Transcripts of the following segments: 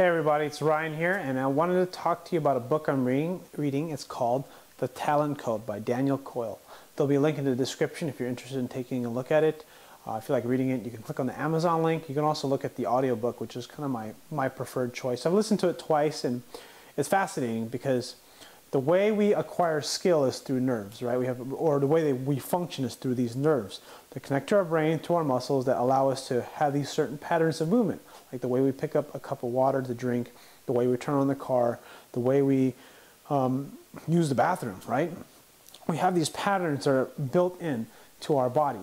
Hey everybody, it's Ryan here, and I wanted to talk to you about a book I'm reading. It's called The Talent Code by Daniel Coyle. There'll be a link in the description if you're interested in taking a look at it. If you like reading it, you can click on the Amazon link. You can also look at the audiobook, which is kind of my preferred choice. I've listened to it twice, and it's fascinating because the way we acquire skill is through nerves, right? Or the way that we function is through these nerves that connect to our brain, to our muscles, that allow us to have these certain patterns of movement, like the way we pick up a cup of water to drink, the way we turn on the car, the way we use the bathroom, right? We have these patterns that are built in to our body,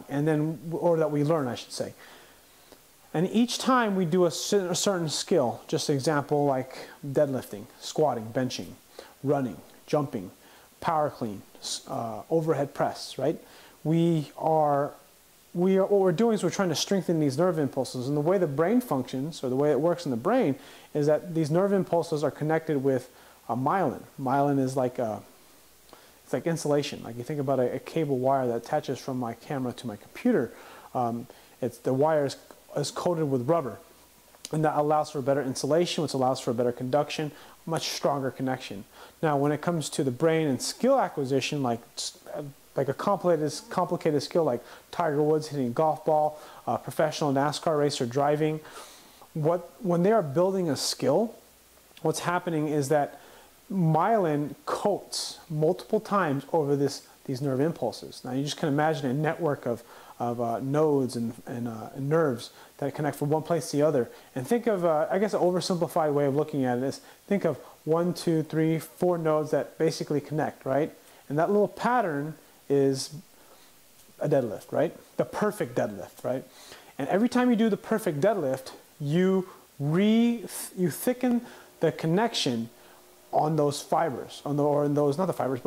or that we learn, I should say. And each time we do a certain skill, just an example like deadlifting, squatting, benching, running, jumping, power clean, overhead press, right? What we're doing is we're trying to strengthen these nerve impulses. And the way the brain functions, or the way it works in the brain, is that these nerve impulses are connected with myelin. Myelin is it's like insulation. Like you think about a cable wire that attaches from my camera to my computer. The wire is coated with rubber, and that allows for better insulation, which allows for better conduction, much stronger connection. Now, when it comes to the brain and skill acquisition, like a complicated skill like Tiger Woods hitting a golf ball, professional NASCAR racer driving, when they are building a skill, what's happening is that myelin coats multiple times over these nerve impulses. Now, you just can imagine a network of nodes and nerves that connect from one place to the other. And think of, I guess, an oversimplified way of looking at it is, think of 1, 2, 3, 4 nodes that basically connect, right? And that little pattern is a deadlift, right? The perfect deadlift, right? And every time you do the perfect deadlift, you thicken the connection on those fibers, in those nerve fibers,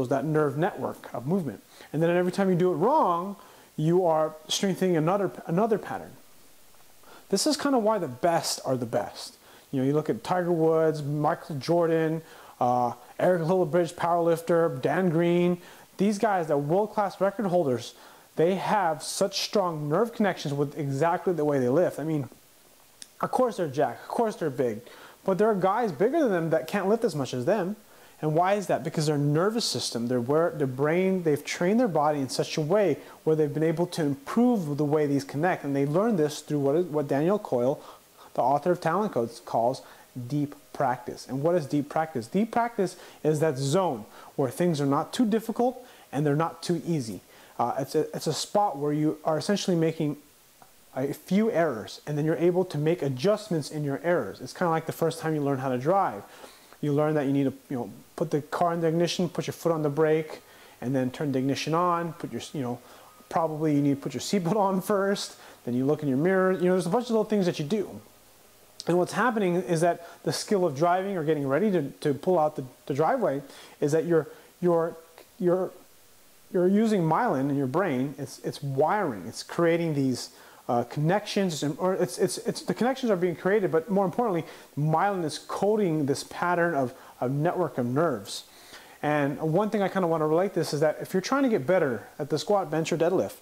that nerve network of movement. And then every time you do it wrong, you are strengthening another pattern. This is kind of why the best are the best. You know, you look at Tiger Woods, Michael Jordan, Eric Lillibridge, powerlifter, Dan Green. These guys, they're world-class record holders. They have such strong nerve connections with exactly the way they lift. I mean, of course they're jacked, of course they're big, but there are guys bigger than them that can't lift as much as them. And why is that? Because their nervous system, their brain, they've trained their body in such a way where they've been able to improve the way these connect. And they learned this through what Daniel Coyle, the author of Talent Codes, calls deep practice. And what is deep practice? Deep practice is that zone where things are not too difficult and they're not too easy. It's a spot where you are essentially making a few errors, and then you're able to make adjustments in your errors. It's kind of like the first time you learn how to drive. You learn that you need to, put the car in the ignition, put your foot on the brake, and then turn the ignition on. Probably you need to put your seatbelt on first. Then you look in your mirror. There's a bunch of little things that you do. And what's happening is that the skill of driving or getting ready to pull out the driveway is that you're using myelin in your brain. It's wiring. It's creating these connections, the connections are being created, but more importantly, myelin is coding this pattern of network of nerves. And one thing I kind of want to relate this is that if you're trying to get better at the squat, bench, or deadlift,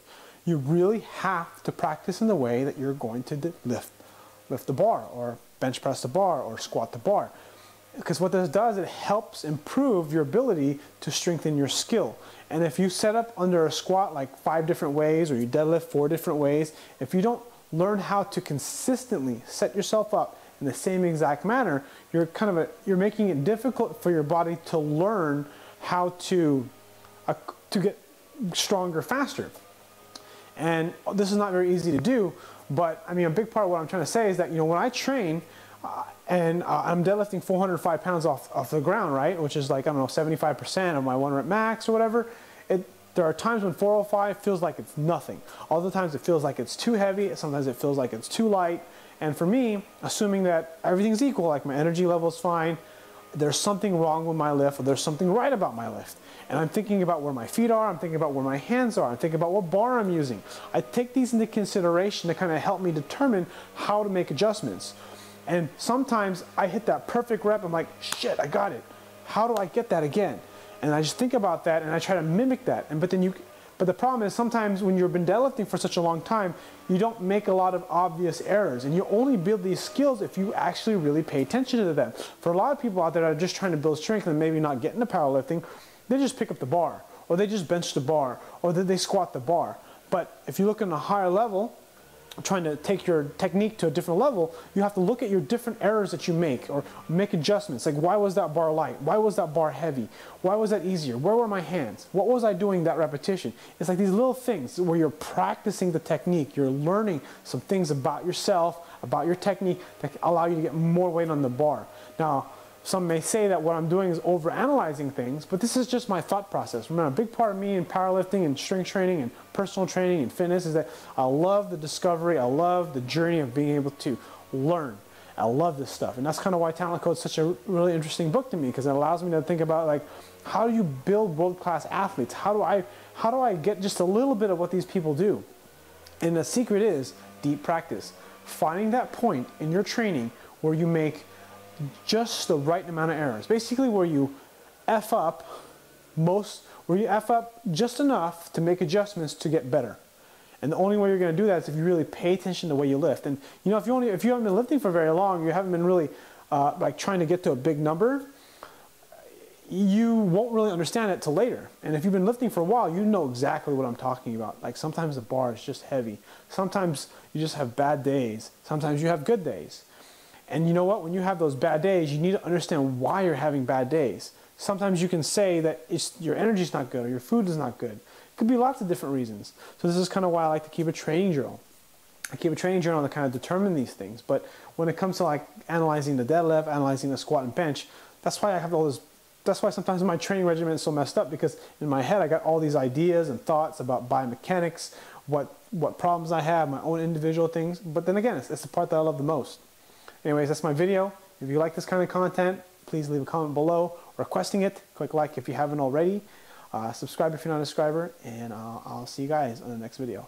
you really have to practice in the way that you're going to lift the bar, or bench press the bar, or squat the bar. Because what this does, it helps improve your ability to strengthen your skill. And if you set up under a squat like 5 different ways, or you deadlift 4 different ways, if you don't learn how to consistently set yourself up in the same exact manner, you're making it difficult for your body to learn how to get stronger faster. And this is not very easy to do, but I mean, a big part of what I'm trying to say is that, when I train, and I'm deadlifting 405 pounds off the ground, right? Which is like, I don't know, 75% of my 1 rep max or whatever. There are times when 405 feels like it's nothing. Other times it feels like it's too heavy. Sometimes it feels like it's too light. And for me, assuming that everything's equal, like my energy level is fine, there's something wrong with my lift, or there's something right about my lift. And I'm thinking about where my feet are, I'm thinking about where my hands are, I'm thinking about what bar I'm using. I take these into consideration to kind of help me determine how to make adjustments. And sometimes I hit that perfect rep, I'm like, shit, I got it. How do I get that again? And I just think about that and I try to mimic that. But then But the problem is sometimes when you've been deadlifting for such a long time, you don't make a lot of obvious errors, and you only build these skills if you actually really pay attention to them. For a lot of people out there that are just trying to build strength and maybe not get into powerlifting, they just pick up the bar, or they just bench the bar, or they squat the bar. But if you look at a higher level, trying to take your technique to a different level, you have to look at your different errors that you make, or make adjustments. Like, why was that bar light? Why was that bar heavy? Why was that easier? Where were my hands? What was I doing that repetition? It's like these little things where you're practicing the technique. You're learning some things about yourself, about your technique, that allow you to get more weight on the bar. Now, some may say that what I'm doing is overanalyzing things, but this is just my thought process. Remember, a big part of me in powerlifting and strength training and personal training and fitness is that I love the discovery, I love the journey of being able to learn. I love this stuff, and that's kind of why Talent Code is such a really interesting book to me, because it allows me to think about, like, how do you build world-class athletes? How do I get just a little bit of what these people do? And the secret is deep practice. Finding that point in your training where you make just the right amount of errors. Basically where you F up just enough to make adjustments to get better. And the only way you're going to do that is if you really pay attention to the way you lift. And you know, if you haven't been lifting for very long, you haven't been really like trying to get to a big number, you won't really understand it till later. And if you've been lifting for a while, you know exactly what I'm talking about. Like, sometimes the bar is just heavy. Sometimes you just have bad days. Sometimes you have good days. And you know what? When you have those bad days, you need to understand why you're having bad days. Sometimes you can say that your energy's not good or your food is not good. It could be lots of different reasons. So this is kind of why I like to keep a training journal. I keep a training journal to kind of determine these things. But when it comes to, like, analyzing the deadlift, analyzing the squat and bench, that's why I have all this. That's why sometimes my training regimen is so messed up, because in my head I got all these ideas and thoughts about biomechanics, what problems I have, my own individual things. But then again, it's the part that I love the most. Anyways, that's my video. If you like this kind of content, please leave a comment below requesting it. Click like if you haven't already. Subscribe if you're not a subscriber, and I'll see you guys on the next video.